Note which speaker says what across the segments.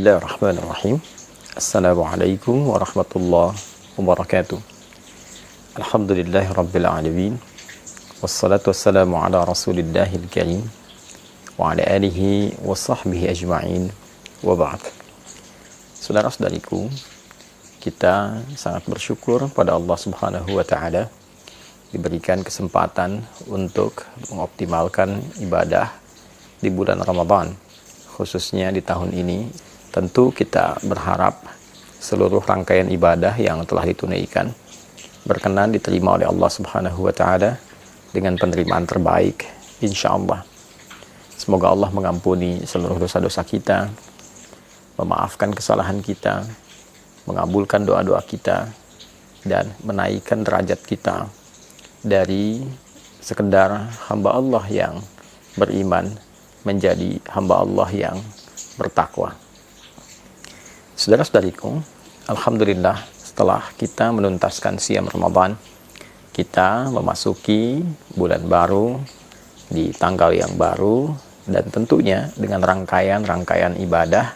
Speaker 1: Bismillahirrahmanirrahim. Assalamualaikum warahmatullahi wabarakatuh. Alhamdulillahirabbil alamin. Wassalatu wassalamu ala Rasulillahil karim wa ala alihi wa sahbihi ajma'in. Wa ba'd. Saudara-saudariku, kita sangat bersyukur pada Allah Subhanahu wa taala diberikan kesempatan untuk mengoptimalkan ibadah di bulan Ramadan. Khususnya di tahun ini, tentu kita berharap seluruh rangkaian ibadah yang telah ditunaikan berkenan diterima oleh Allah Subhanahu wa taala dengan penerimaan terbaik insyaallah. Semoga Allah mengampuni seluruh dosa-dosa kita, memaafkan kesalahan kita, mengabulkan doa-doa kita, dan menaikkan derajat kita dari sekedar hamba Allah yang beriman menjadi hamba Allah yang bertakwa. Saudara-saudariku, alhamdulillah setelah kita menuntaskan siam Ramadan, kita memasuki bulan baru di tanggal yang baru, dan tentunya dengan rangkaian-rangkaian ibadah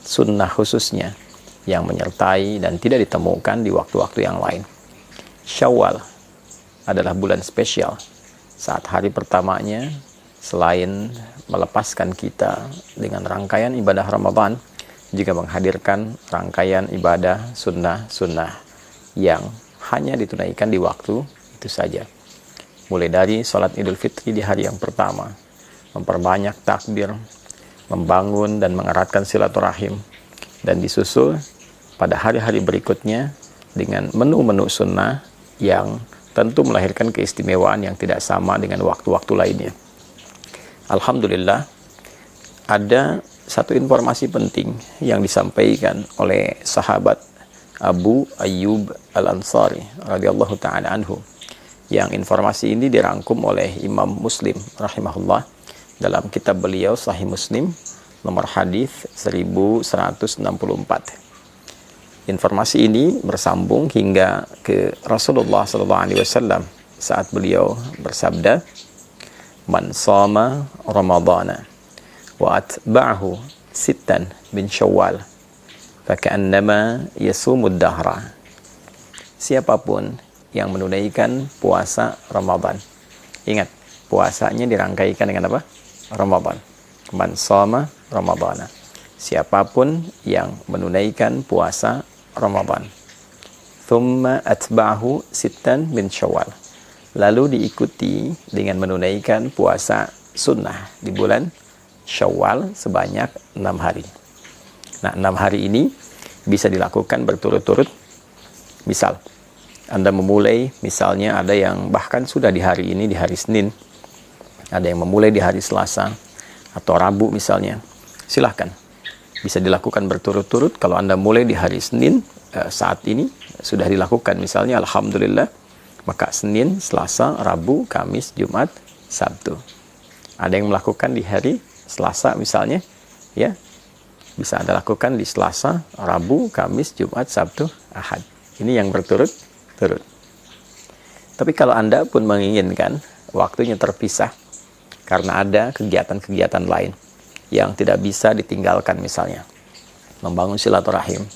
Speaker 1: sunnah khususnya yang menyertai dan tidak ditemukan di waktu-waktu yang lain. Syawal adalah bulan spesial. Saat hari pertamanya, selain melepaskan kita dengan rangkaian ibadah Ramadan, juga menghadirkan rangkaian ibadah sunnah-sunnah yang hanya ditunaikan di waktu itu saja. Mulai dari sholat Idul Fitri di hari yang pertama, memperbanyak takbir, membangun dan mengeratkan silaturahim, dan disusul pada hari-hari berikutnya dengan menu-menu sunnah yang tentu melahirkan keistimewaan yang tidak sama dengan waktu-waktu lainnya. Alhamdulillah, ada satu informasi penting yang disampaikan oleh sahabat Abu Ayyub Al-Ansari radhiyallahu ta'ala anhu, yang informasi ini dirangkum oleh Imam Muslim rahimahullah dalam kitab beliau Sahih Muslim nomor hadis 1164. Informasi ini bersambung hingga ke Rasulullah SAW saat beliau bersabda, "Man shoma Ramadana wa atba'ahu sittan min Syawal faka'annama yasumud dahra." Siapapun yang menunaikan puasa Ramadan. Ingat, puasanya dirangkaikan dengan apa? Ramadan. Man shoma Ramadana. Siapapun yang menunaikan puasa Ramadan. Thumma atba'ahu sittan min Syawal. Lalu diikuti dengan menunaikan puasa sunnah di bulan Syawal sebanyak 6 hari. Nah, 6 hari ini bisa dilakukan berturut-turut. Misal, Anda memulai, misalnya ada yang bahkan sudah di hari ini, di hari Senin, ada yang memulai di hari Selasa atau Rabu misalnya, silahkan. Bisa dilakukan berturut-turut. Kalau Anda mulai di hari Senin, saat ini sudah dilakukan misalnya, alhamdulillah, maka Senin, Selasa, Rabu, Kamis, Jumat, Sabtu. Ada yang melakukan di hari Selasa misalnya, ya, bisa Anda lakukan di Selasa, Rabu, Kamis, Jumat, Sabtu, Ahad. Ini yang berturut-turut. Tapi kalau Anda pun menginginkan waktunya terpisah karena ada kegiatan-kegiatan lain yang tidak bisa ditinggalkan, misalnya membangun silaturahim,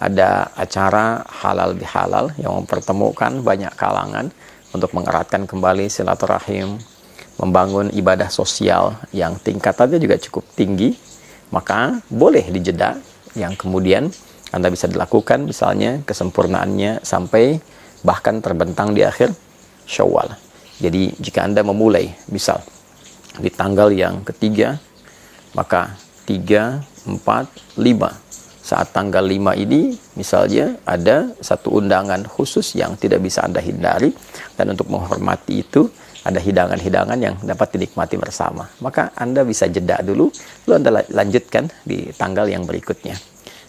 Speaker 1: ada acara halal bihalal yang mempertemukan banyak kalangan untuk mengeratkan kembali silaturahim, membangun ibadah sosial yang tingkatannya juga cukup tinggi, maka boleh dijeda yang kemudian Anda bisa dilakukan, misalnya kesempurnaannya sampai bahkan terbentang di akhir Syawal. Jadi jika Anda memulai misal di tanggal yang ketiga, maka 3, 4, 5. Saat tanggal 5 ini, misalnya ada satu undangan khusus yang tidak bisa Anda hindari, dan untuk menghormati itu, ada hidangan-hidangan yang dapat dinikmati bersama. Maka Anda bisa jeda dulu, lalu Anda lanjutkan di tanggal yang berikutnya.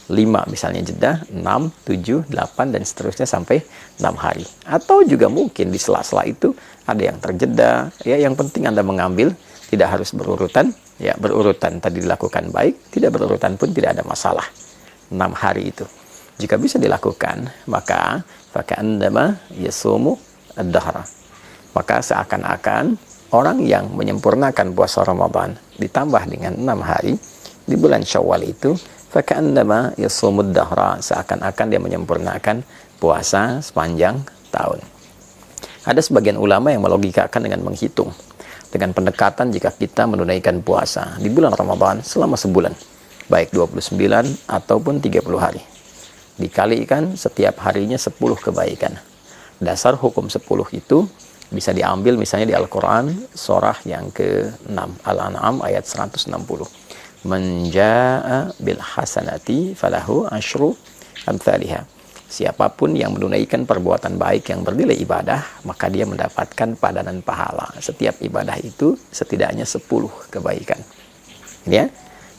Speaker 1: 5 misalnya jeda, 6, 7, 8, dan seterusnya sampai 6 hari. Atau juga mungkin di sela-sela itu ada yang terjeda, ya, yang penting Anda mengambil, tidak harus berurutan, ya, berurutan tadi dilakukan baik, tidak berurutan pun tidak ada masalah. 6 hari itu jika bisa dilakukan, maka faka'annama yasumu ad-dahra, maka seakan-akan orang yang menyempurnakan puasa Ramadan ditambah dengan 6 hari di bulan Syawal itu, faka'annama yasumud dahra, seakan-akan dia menyempurnakan puasa sepanjang tahun. Ada sebagian ulama yang melogikakan dengan menghitung, dengan pendekatan jika kita menunaikan puasa di bulan Ramadan selama sebulan, baik 29 ataupun 30 hari, dikalikan setiap harinya 10 kebaikan. Dasar hukum 10 itu bisa diambil misalnya di Al-Quran surah yang ke-6 Al-An'am ayat 160. Man jaa'a bil hasanati falahu asyru amthaliha. Siapapun yang menunaikan perbuatan baik yang bernilai ibadah, maka dia mendapatkan padanan pahala. Setiap ibadah itu setidaknya 10 kebaikan. Ya.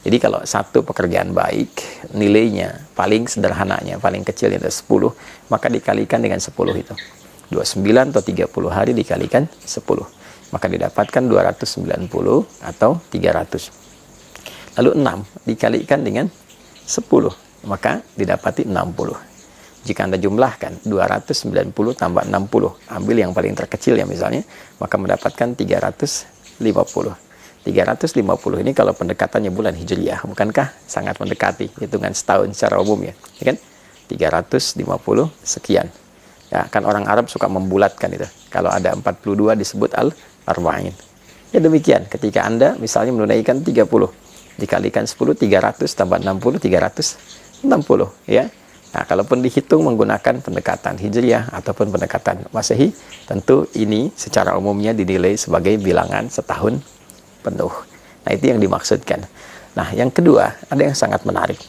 Speaker 1: Jadi kalau satu pekerjaan baik, nilainya paling sederhananya, paling kecilnya ada 10, maka dikalikan dengan 10 itu. 29 atau 30 hari dikalikan 10. Maka didapatkan 290 atau 300. Lalu 6 dikalikan dengan 10, maka didapati 60. Jika Anda jumlahkan 290 tambah 60, ambil yang paling terkecil ya misalnya, maka mendapatkan 350. 350 ini kalau pendekatannya bulan Hijriyah, bukankah sangat mendekati hitungan setahun secara umum ya? Ya kan? 350 sekian. Ya, kan orang Arab suka membulatkan itu. Kalau ada 42 disebut al-arba'in. Ya demikian, ketika Anda misalnya menunaikan 30, dikalikan 10, 300 tambah 60, 360 ya. Nah, kalaupun dihitung menggunakan pendekatan Hijriyah ataupun pendekatan Masehi, tentu ini secara umumnya dinilai sebagai bilangan setahun penuh. Nah, itu yang dimaksudkan. Nah, yang kedua, ada yang sangat menarik.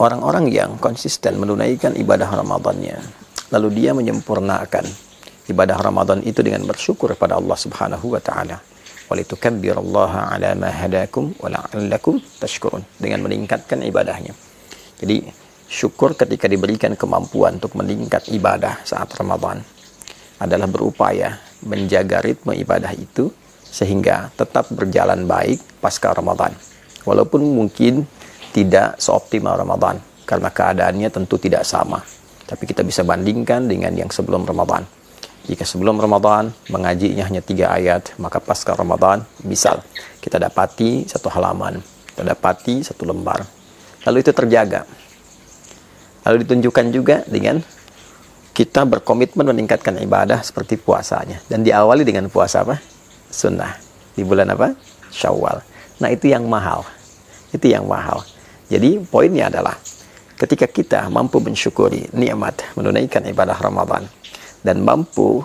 Speaker 1: Orang-orang yang konsisten menunaikan ibadah Ramadannya, lalu dia menyempurnakan ibadah Ramadan itu dengan bersyukur kepada Allah Subhanahu wa taala. Walitukabbirallaha ala ma hadakum wa la'allakum tashkurun, dengan meningkatkan ibadahnya. Jadi syukur ketika diberikan kemampuan untuk meningkat ibadah saat Ramadan adalah berupaya menjaga ritme ibadah itu sehingga tetap berjalan baik pasca Ramadan. Walaupun mungkin tidak seoptimal Ramadan karena keadaannya tentu tidak sama. Tapi kita bisa bandingkan dengan yang sebelum Ramadan. Jika sebelum Ramadan mengajinya hanya 3 ayat, maka pasca Ramadan misal kita dapati 1 halaman, kita dapati 1 lembar. Lalu itu terjaga. Lalu ditunjukkan juga dengan kita berkomitmen meningkatkan ibadah seperti puasanya. Dan diawali dengan puasa apa? Sunnah. Di bulan apa? Syawal. Nah, itu yang mahal. Itu yang mahal. Jadi poinnya adalah ketika kita mampu mensyukuri nikmat menunaikan ibadah Ramadan dan mampu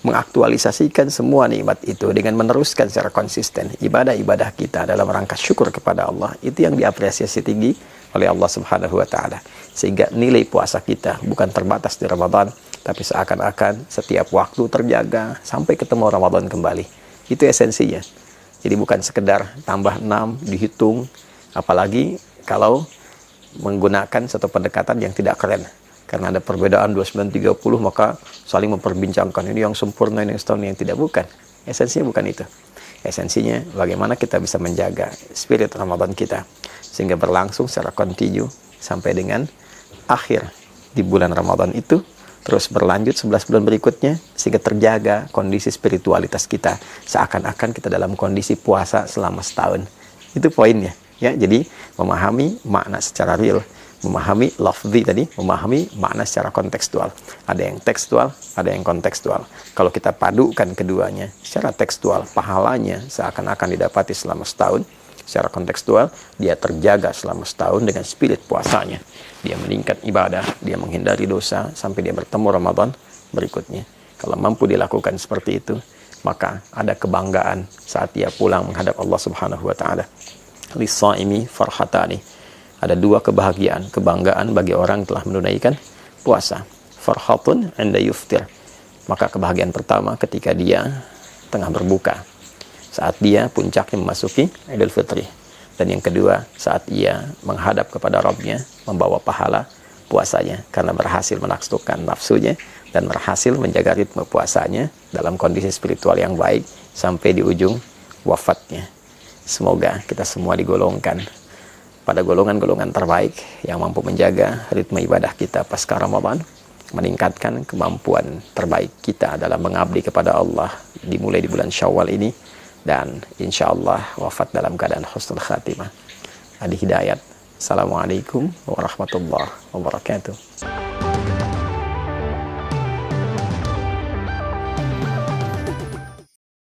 Speaker 1: mengaktualisasikan semua nikmat itu dengan meneruskan secara konsisten ibadah-ibadah kita dalam rangka syukur kepada Allah, itu yang diapresiasi tinggi oleh Allah Subhanahu wa taala. Sehingga nilai puasa kita bukan terbatas di Ramadan, tapi seakan-akan setiap waktu terjaga sampai ketemu Ramadan kembali. Itu esensinya. Jadi bukan sekedar tambah 6 dihitung, apalagi kalau menggunakan satu pendekatan yang tidak keren. Karena ada perbedaan 29-30, maka saling memperbincangkan ini yang sempurna, ini yang setahun, yang tidak. Bukan. Esensinya bukan itu. Esensinya bagaimana kita bisa menjaga spirit Ramadan kita sehingga berlangsung secara kontinu sampai dengan akhir di bulan Ramadan itu, terus berlanjut 11 bulan berikutnya sehingga terjaga kondisi spiritualitas kita seakan-akan kita dalam kondisi puasa selama setahun. Itu poinnya ya. Jadi memahami makna secara real, memahami lafzi tadi, memahami makna secara kontekstual. Ada yang tekstual, ada yang kontekstual. Kalau kita padukan keduanya secara tekstual, pahalanya seakan-akan didapati selama setahun. Secara kontekstual, dia terjaga selama setahun dengan spirit puasanya. Dia meningkat ibadah, dia menghindari dosa sampai dia bertemu Ramadan berikutnya. Kalau mampu dilakukan seperti itu, maka ada kebanggaan saat dia pulang menghadap Allah Subhanahu wa taala. Lis-shaimi farhatani. Ada 2 kebahagiaan, kebanggaan bagi orang yang telah menunaikan puasa. Farhatun 'inda yuftir. Maka kebahagiaan pertama ketika dia tengah berbuka, saat dia puncaknya memasuki Idul Fitri. Dan yang kedua, saat ia menghadap kepada Rabb-nya, membawa pahala puasanya karena berhasil menaklukkan nafsunya dan berhasil menjaga ritme puasanya dalam kondisi spiritual yang baik sampai di ujung wafatnya. Semoga kita semua digolongkan pada golongan-golongan terbaik yang mampu menjaga ritme ibadah kita pasca Ramadan, meningkatkan kemampuan terbaik kita dalam mengabdi kepada Allah dimulai di bulan Syawal ini, dan insya Allah wafat dalam keadaan husnul khatimah. Adi Hidayat. Assalamualaikum warahmatullahi wabarakatuh.